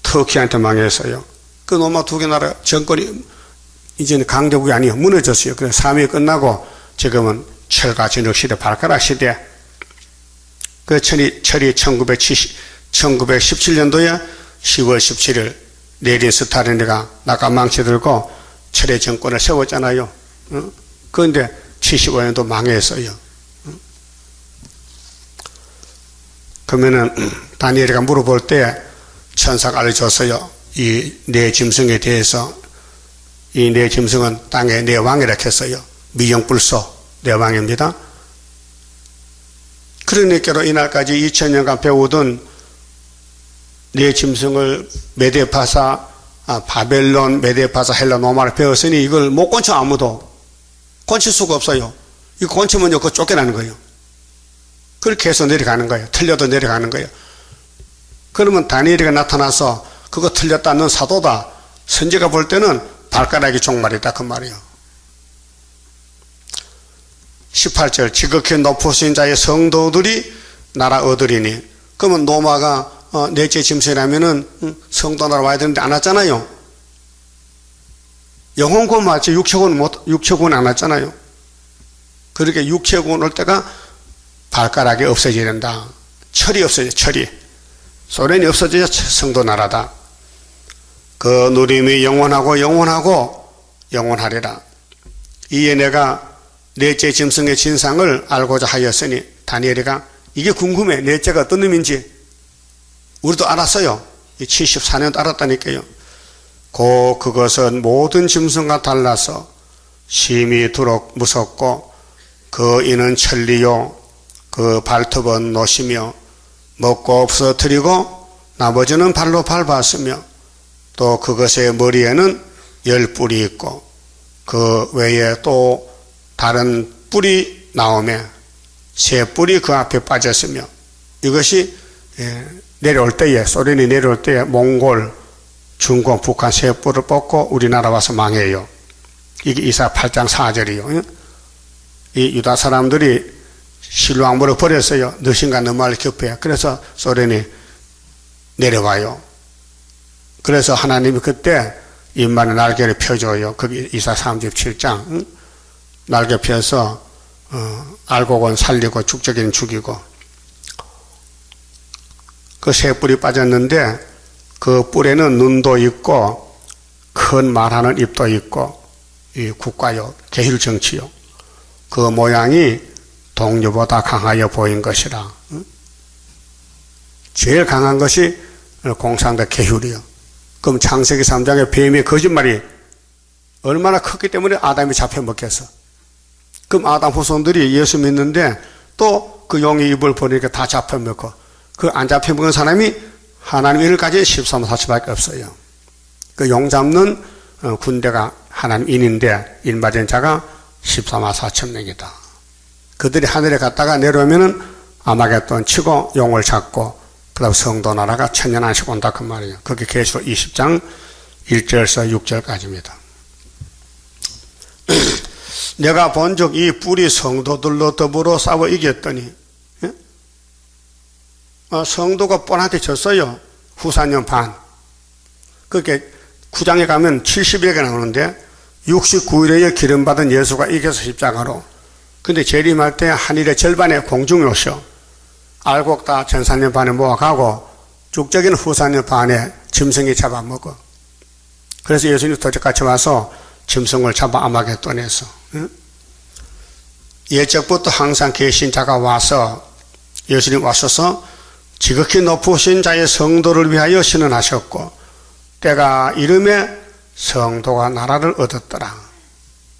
터키한테 망했어요. 그 노마 두 개 나라 정권이 이제는 강대국이 아니에요. 무너졌어요. 그래서 3위 끝나고 지금은 철과 진흙 시대, 발가락 시대. 그 철이 1917년도에 10월 17일 레닌 스탈린이가 낙관망치 들고 철의 정권을 세웠잖아요. 그런데 75년도 망했어요. 그러면은 다니엘이가 물어볼 때 천사가 알려줬어요. 이 네 짐승에 대해서. 이 네 짐승은 땅의 네 왕이라 했어요. 미영불소 네 왕입니다. 그러니까 이날까지 2000년간 배우던 네 짐승을 메데파사, 바벨론, 메데파사, 헬라, 노마를 배웠으니 이걸 못 건쳐. 아무도 건칠 수가 없어요. 이거 건치면요 그거 쫓겨나는 거예요. 그렇게 해서 내려가는 거예요. 틀려도 내려가는 거예요. 그러면 다니엘이가 나타나서 그거 틀렸다, 넌 사도다. 선지가 볼 때는 발가락이 종말이다 그 말이에요. 18절 지극히 높으신 자의 성도들이 나라 얻으리니. 그러면 노마가 넷째 짐승이라면은 성도 나라 와야 되는데 안 왔잖아요. 영혼권 맞지 육체권 안 왔잖아요. 그렇게 육체권 올 때가 발가락이 없어져야 된다. 철이 없어져. 철이. 소련이 없어져야 성도 나라다. 그 누림이 영원하고 영원하리라. 이에 내가 넷째 짐승의 진상을 알고자 하였으니. 다니엘이가 이게 궁금해. 넷째가 어떤 놈인지. 우리도 알았어요. 74년도 알았다니까요. 그것은 모든 짐승과 달라서 심히 두록 무섭고 그 이는 천리요. 그 발톱은 노시며 먹고 부서뜨리고 나머지는 발로 밟았으며 또 그것의 머리에는 10뿔이 있고 그 외에 또 다른 뿔이 나오며 3뿔이 그 앞에 빠졌으며. 이것이 내려올 때에, 소련이 내려올 때에 몽골, 중공, 북한 3뿔을 뽑고 우리나라 와서 망해요. 이게 이사 8장 4절이요. 이 유다 사람들이 신랑물을 버렸어요. 너신과 너 말 격패. 그래서 소련이 내려와요. 그래서 하나님이 그때 인간의 날개를 펴줘요. 그게 이사 37장. 날개 펴서 알곡은 살리고 죽적이는 죽이고. 그 3뿔이 빠졌는데 그 뿔에는 눈도 있고 큰 말하는 입도 있고 이 국가요. 계율 정치요. 그 모양이 동료보다 강하여 보인 것이라. 제일 강한 것이 공산당 계율이요. 그럼 창세기 3장의 뱀의 거짓말이 얼마나 컸기 때문에 아담이 잡혀먹겠어. 그럼 아담 후손들이 예수 믿는데 또 그 용의 입을 버리니까 다 잡혀먹고, 그 안 잡혀먹은 사람이 하나님 인을 가진 13, 4천밖에 없어요. 그 용 잡는 군대가 하나님 인인데 인마된 자가 14만 4천 명이다. 그들이 하늘에 갔다가 내려오면은 아마겟돈 치고 용을 잡고 그다음 성도 나라가 천년안식 온다 그 말이에요. 그게 계시록 20장 1절에서 6절까지입니다. 내가 본즉 이 뿔이 성도들로 더불어 싸워 이겼더니, 예? 성도가 뻔한테 졌어요. 후사년 반. 그렇게 9장에 가면 70일에 나오는데 69일에 기름받은 예수가 이겨서 십자가로. 근데 재림할 때 한일의 절반에 공중에 오셔. 알곡 다 전사년 반에 모아가고 죽적인 후사년 반에 짐승이 잡아먹어. 그래서 예수님 도적같이 와서 짐승을 잡아 아마겟돈에서. 응? 예적부터 항상 계신 자가 와서 예수님 와셔서 지극히 높으신 자의 성도를 위하여 신원하셨고 때가 이름에 성도가 나라를 얻었더라.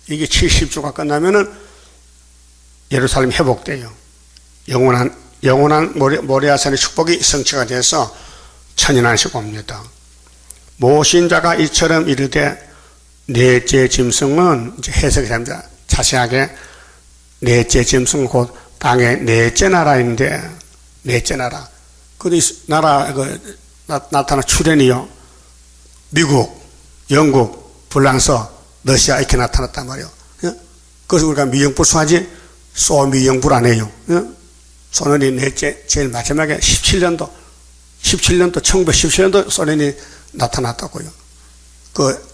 이게 70주가 끝나면은 예루살렘 회복돼요. 영원한 모리아산의 축복이 성취가 돼서 천년안식 옵니다. 모신 자가 이처럼 이르되 넷째 짐승은 이제 해석이 됩니다. 자세하게 넷째 짐승은 곧 땅의 넷째 나라인데 넷째 나라. 그 나라 나타난 출현이요. 미국, 영국, 프랑스, 러시아 이렇게 나타났단 말이에요. 그래서 우리가 미영불수하지 소미영불 안 해요. 소련이 넷째 제일 마지막에 17년도 1917년도 소련이 나타났다고요. 그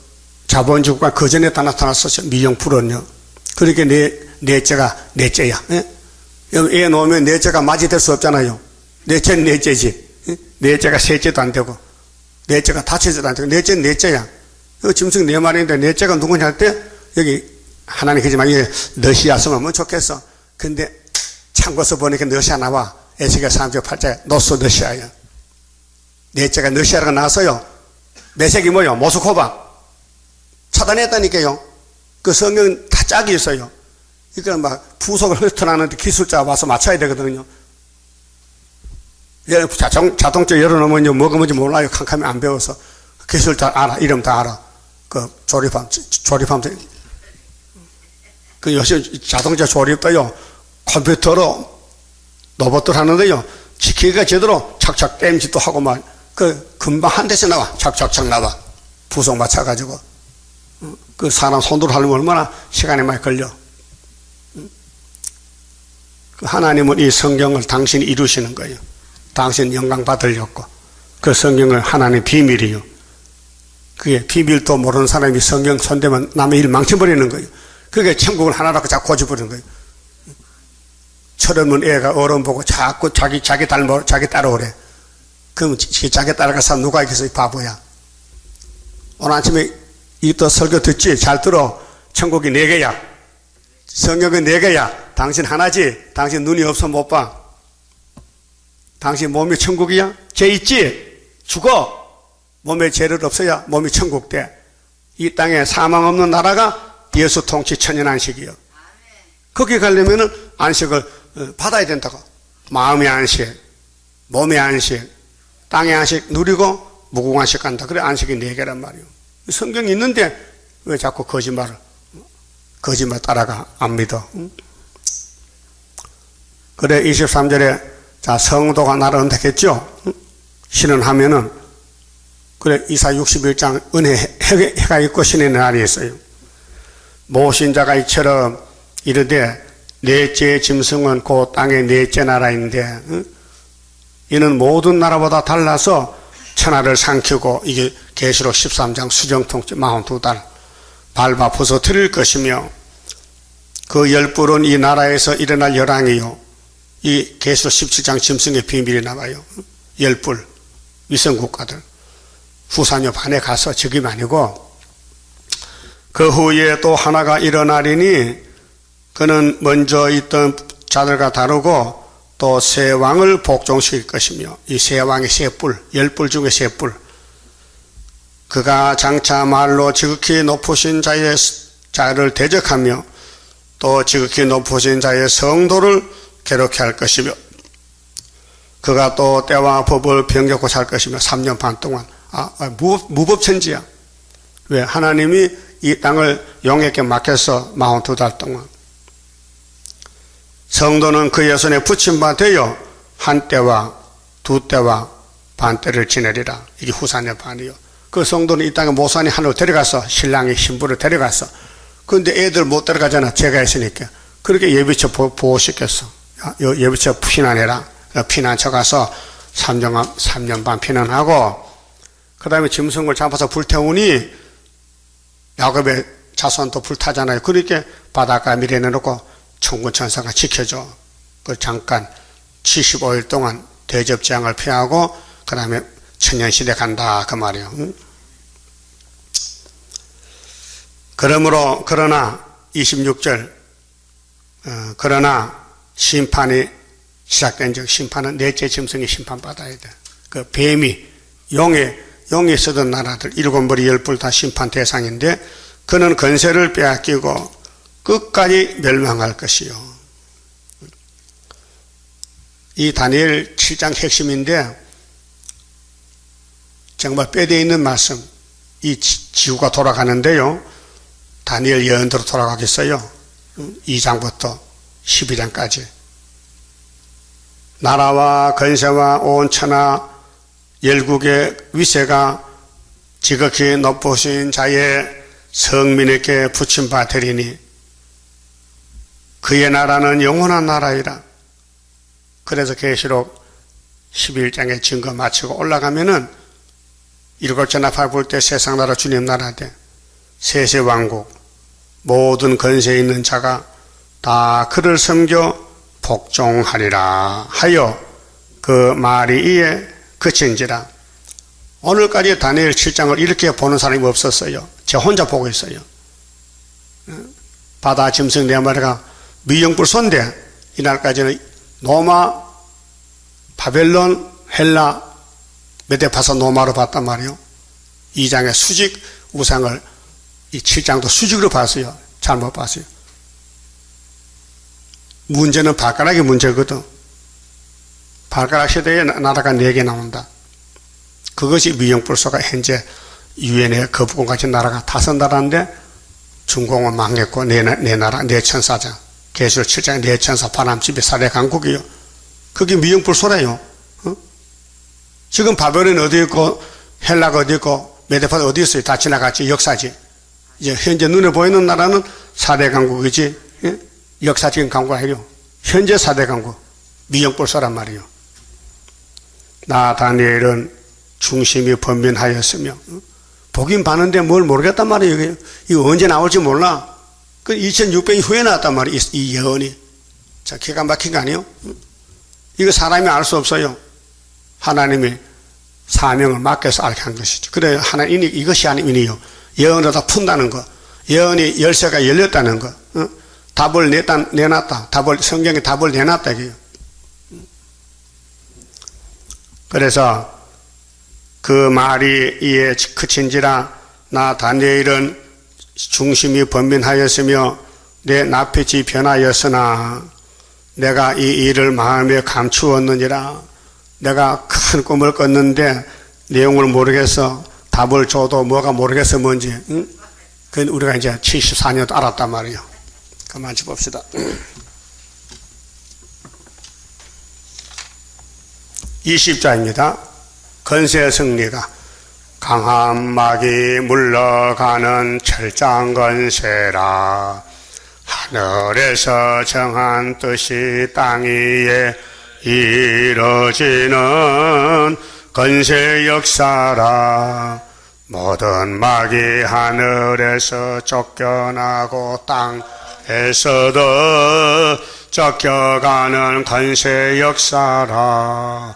자본주의가 그 전에 다 나타났었죠. 미영불은요. 그렇게 넷째가 넷째야. 애 놓으면 넷째가 맞이 될 수 없잖아요. 넷째는 넷째지. 넷째가 셋째도 안 되고 넷째가 다섯째도 안 되고 넷째는 넷째야. 짐승 네 마리인데 넷째가 누구냐 할 때 여기 하나님 계지만 이게 러시아 쓰면 좋겠어. 근데 참고서 보니까 러시아 나와. 에스겔 3장 8장에 노스 러시아야. 넷째가 러시아가 나왔어요. 내색이 뭐요? 모스코바. 차단했다니까요. 그 성경 다 짝이 있어요. 이거는 막 부속을 훑어나는데 기술자가 와서 맞춰야 되거든요. 자동차 열어놓으면 뭐가 뭔지 몰라요. 캄캄이 안 배워서. 기술자 알아. 이름 다 알아. 그 조립하면 그 요새 자동차 조립도요. 컴퓨터로 로봇들 하는데요. 지키기가 제대로 착착 땜짓도 하고 막 그 금방 한 대씩 나와. 착착착 나와. 부속 맞춰가지고. 그 사람 손으로 하려면 얼마나 시간이 많이 걸려. 하나님은 이 성경을 당신이 이루시는 거예요. 당신 영광 받으려고. 그 성경은 하나님의 비밀이에요. 그게 비밀도 모르는 사람이 성경 손대면 남의 일 망쳐버리는 거예요. 그게 천국을 하나라고 자꾸 고집버리는 거예요. 철없는 애가 어른 보고 자꾸 자기 따라오래. 그럼 자기 따라가서 누가 이겼어? 바보야. 오늘 아침에 이또 설교 듣지? 잘 들어. 천국이 4개야. 성경은 4개야. 당신 하나지? 당신 눈이 없어 못 봐. 당신 몸이 천국이야? 죄 있지? 죽어. 몸에 죄를 없어야 몸이 천국 돼. 이 땅에 사망 없는 나라가 예수 통치 천년안식이요. 거기 가려면은 안식을 받아야 된다고. 마음의 안식, 몸의 안식, 땅의 안식 누리고 무궁안식 간다. 그래 안식이 4개란 말이에요. 성경이 있는데 왜 자꾸 거짓말 따라가 안 믿어? 그래 23절에 자 성도가 나를 언택했죠. 신원하면은 그래 이사 61장 은혜 해가 있고 신의 날이 있어요. 모신 자가 이처럼 이르되 넷째 짐승은 곧 땅의 넷째 나라인데 이는 모든 나라보다 달라서 천하를 삼키고 이게 계시록 13장 수정통치 42달 밟아 부서뜨릴 것이며 그 10뿔은 이 나라에서 일어날 열왕이요. 이 계시록 17장 짐승의 비밀이 나와요. 10뿔 위성국가들 후사녀 반에 가서 적임이 아니고 그 후에 또 하나가 일어나리니 그는 먼저 있던 자들과 다르고 또 세 왕을 복종시킬 것이며 이 세 왕의 세 뿔, 10뿔 중에 세 뿔 그가 장차 말로 지극히 높으신 자를 대적하며 또 지극히 높으신 자의 성도를 괴롭게 할 것이며 그가 또 때와 법을 변경고 살 것이며 3년 반 동안 무법천지야. 왜? 하나님이 이 땅을 용에게 맡겨서 42달 동안 성도는 그의 손에 붙임바 되어 한 때와 두 때와 반 때를 지내리라. 이게 후사의 반이요. 그 성도는 이 땅에 모산이 하늘로 데려가서 신랑이 신부를 데려가서 그런데 애들 못 데려가잖아. 제가 했으니까. 그렇게 예비처 보호시켰어. 예비처 피난해라. 피난처 가서 3년 반 피난하고 그 다음에 짐승을 잡아서 불태우니 야곱의 자손도 불타잖아요. 그렇게 바닷가 밀어내놓고 천군천사가 지켜줘. 그 잠깐 75일 동안 대접장을 피하고 그 다음에 천년시대 간다 그 말이에요. 그러나 26절 그러나 심판이 시작된 적 심판은 넷째 짐승이 심판받아야 돼. 그 뱀이 용이 쓰던 나라들 7머리 10뿔 다 심판 대상인데 그는 권세를 빼앗기고 끝까지 멸망할 것이요. 이 다니엘 7장 핵심인데 정말 뼈대에 있는 말씀. 이 지구가 돌아가는데요. 다니엘 예언대로 돌아가겠어요. 2장부터 12장까지. 나라와 권세와 온 천하 열국의 위세가 지극히 높으신 자의 성민에게 붙임바 되리니 그의 나라는 영원한 나라이라. 그래서 계시록 11장의 증거 마치고 올라가면은 일곱 전합할 볼 때 세상 나라 주님 나라 돼. 세세 왕국 모든 권세 있는 자가 다 그를 섬겨 복종하리라 하여 그 말이 이에 그친지라. 오늘까지 다니엘 7장을 이렇게 보는 사람이 없었어요. 저 혼자 보고 있어요. 바다 짐승 네 마리가 미영불 손대 이날까지는 노마, 바벨론, 헬라, 메데파사 노마로 봤단 말이에요. 2장의 수직 우상을 이 7장도 수직으로 봤어요. 잘못 봤어요. 문제는 발가락이 문제거든. 발가락 시대에 나라가 4개 나온다. 그것이 미영불소가 현재 유엔의 거부권 같은 나라가 5나라인데 중공은 망했고 네 나라, 네 천사장. 계시록 7장에 네 천사 바람집이 살해 강국이요. 그게 미영불소래요. 지금 바벨은 어디 있고 헬라가 어디 있고 메데파가 어디 있어요? 다 지나갔지. 역사지. 이제 현재 눈에 보이는 나라는 4대 강국이지. 예? 역사적인 강국이 아니요. 현재 4대 강국. 미영불소란 말이요. 나 다니엘은 중심이 번민하였으며 보긴 봤는데 뭘 모르겠단 말이에요. 이거 언제 나올지 몰라. 그 2600년 후에 나왔단 말이에요. 이 예언이. 자, 기가 막힌 거 아니에요? 이거 사람이 알 수 없어요. 하나님이 사명을 맡겨서 알게 한 것이죠. 그래 하나님이 이것이 하나님이요. 예언을 다 푼다는 거. 예언이 열쇠가 열렸다는 거. 답을 내놨다. 성경에 답을 내놨다 이게요. 그래서 그 말이 이에 그친지라. 나 다니엘은 중심이 번민하였으며 내 낯빛이 변하였으나 내가 이 일을 마음에 감추었느니라. 내가 큰 꿈을 꿨는데 내용을 모르겠어. 답을 줘도 뭐가 모르겠어 뭔지. 응? 그건 우리가 이제 74년 알았단 말이에요. 가만히 봅시다. 20자입니다. 건세 승리가 강한 막이 물러가는 철장 건세라. 하늘에서 정한 뜻이 땅 위에 이루어지는 건세 역사라. 모든 막이 하늘에서 쫓겨나고 땅에서도 쫓겨가는 건세 역사라.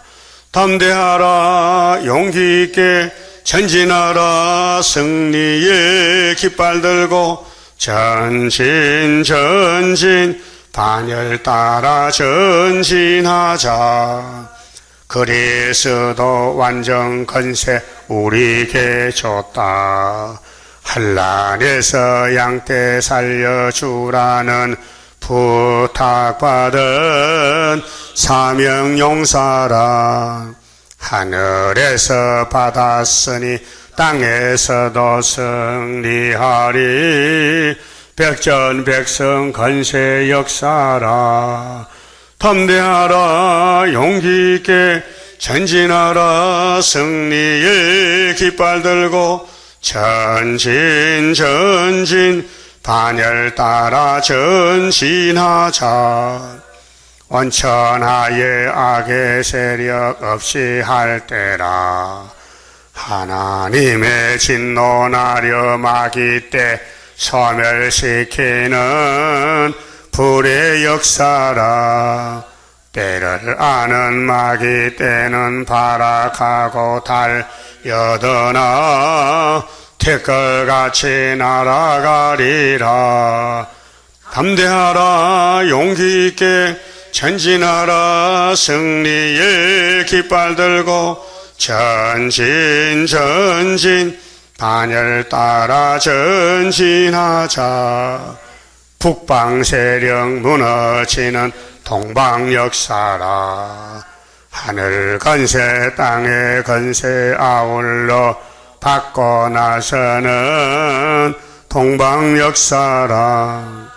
담대하라 용기 있게 전진하라 승리의 깃발 들고 전진 반열 따라 전진하자. 그리스도 완전 건세 우리에게 줬다. 한란에서 양떼 살려주라는 부탁받은 사명용사라. 하늘에서 받았으니 땅에서도 승리하리. 백전백승 건세 역사라. 담대하라 용기 있게 전진하라. 승리의 깃발 들고 전진 전진 반열 따라 전진하자. 원천하에 악의 세력 없이 할 때라. 하나님의 진노 나려 마귀 때 소멸시키는 불의 역사라. 때를 아는 마귀 때는 발악하고 달려드나 태끌같이 날아가리라. 담대하라 용기 있게 전진하라. 승리의 깃발 들고 전진 전진 반열 따라 전진하자. 북방 세력 무너지는 동방 역사라. 하늘 건세 땅의 건세 아울러 받고 나서는 동방 역사라.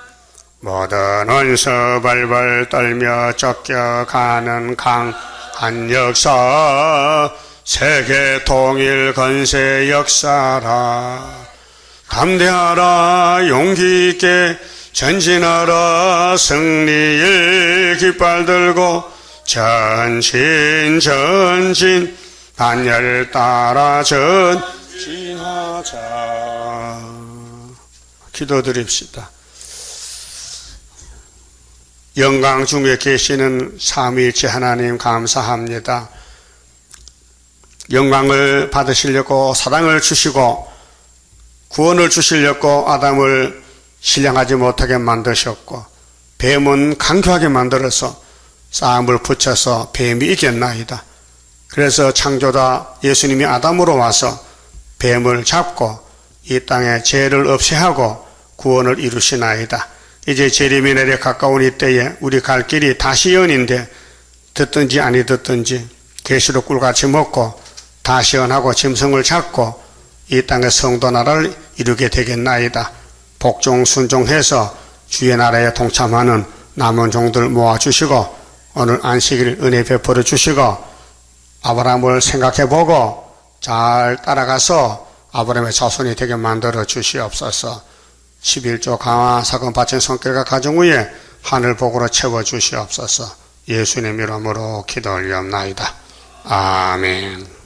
모든 원수 벌벌 떨며 쫓겨가는 강한 역사. 세계 통일 건세 역사라. 담대하라 용기 있게 전진하라. 승리의 깃발 들고 전진 전진 반열 따라 전진하자. 기도드립시다. 영광 중에 계시는 삼위일체 하나님 감사합니다. 영광을 받으시려고 사랑을 주시고 구원을 주시려고 아담을 신령하지 못하게 만드셨고 뱀은 강교하게 만들어서 싸움을 붙여서 뱀이 이겼나이다. 그래서 창조자 예수님이 아담으로 와서 뱀을 잡고 이 땅에 죄를 없애하고 구원을 이루시나이다. 이제 재림이 내려 가까운 이때에 우리 갈 길이 다시 연인데 듣든지 아니 듣든지 계시록 꿀같이 먹고 다시 연하고 짐승을 잡고 이 땅의 성도 나라를 이루게 되겠나이다. 복종 순종해서 주의 나라에 동참하는 남은 종들 모아주시고 오늘 안식일 은혜 베풀어 주시고 아브라함을 생각해보고 잘 따라가서 아브라함의 자손이 되게 만들어 주시옵소서. 11조 강화 사건 바친 성결과 가정 위에 하늘 복으로 채워 주시옵소서. 예수님 이름으로 기도 올리옵나이다. 아멘.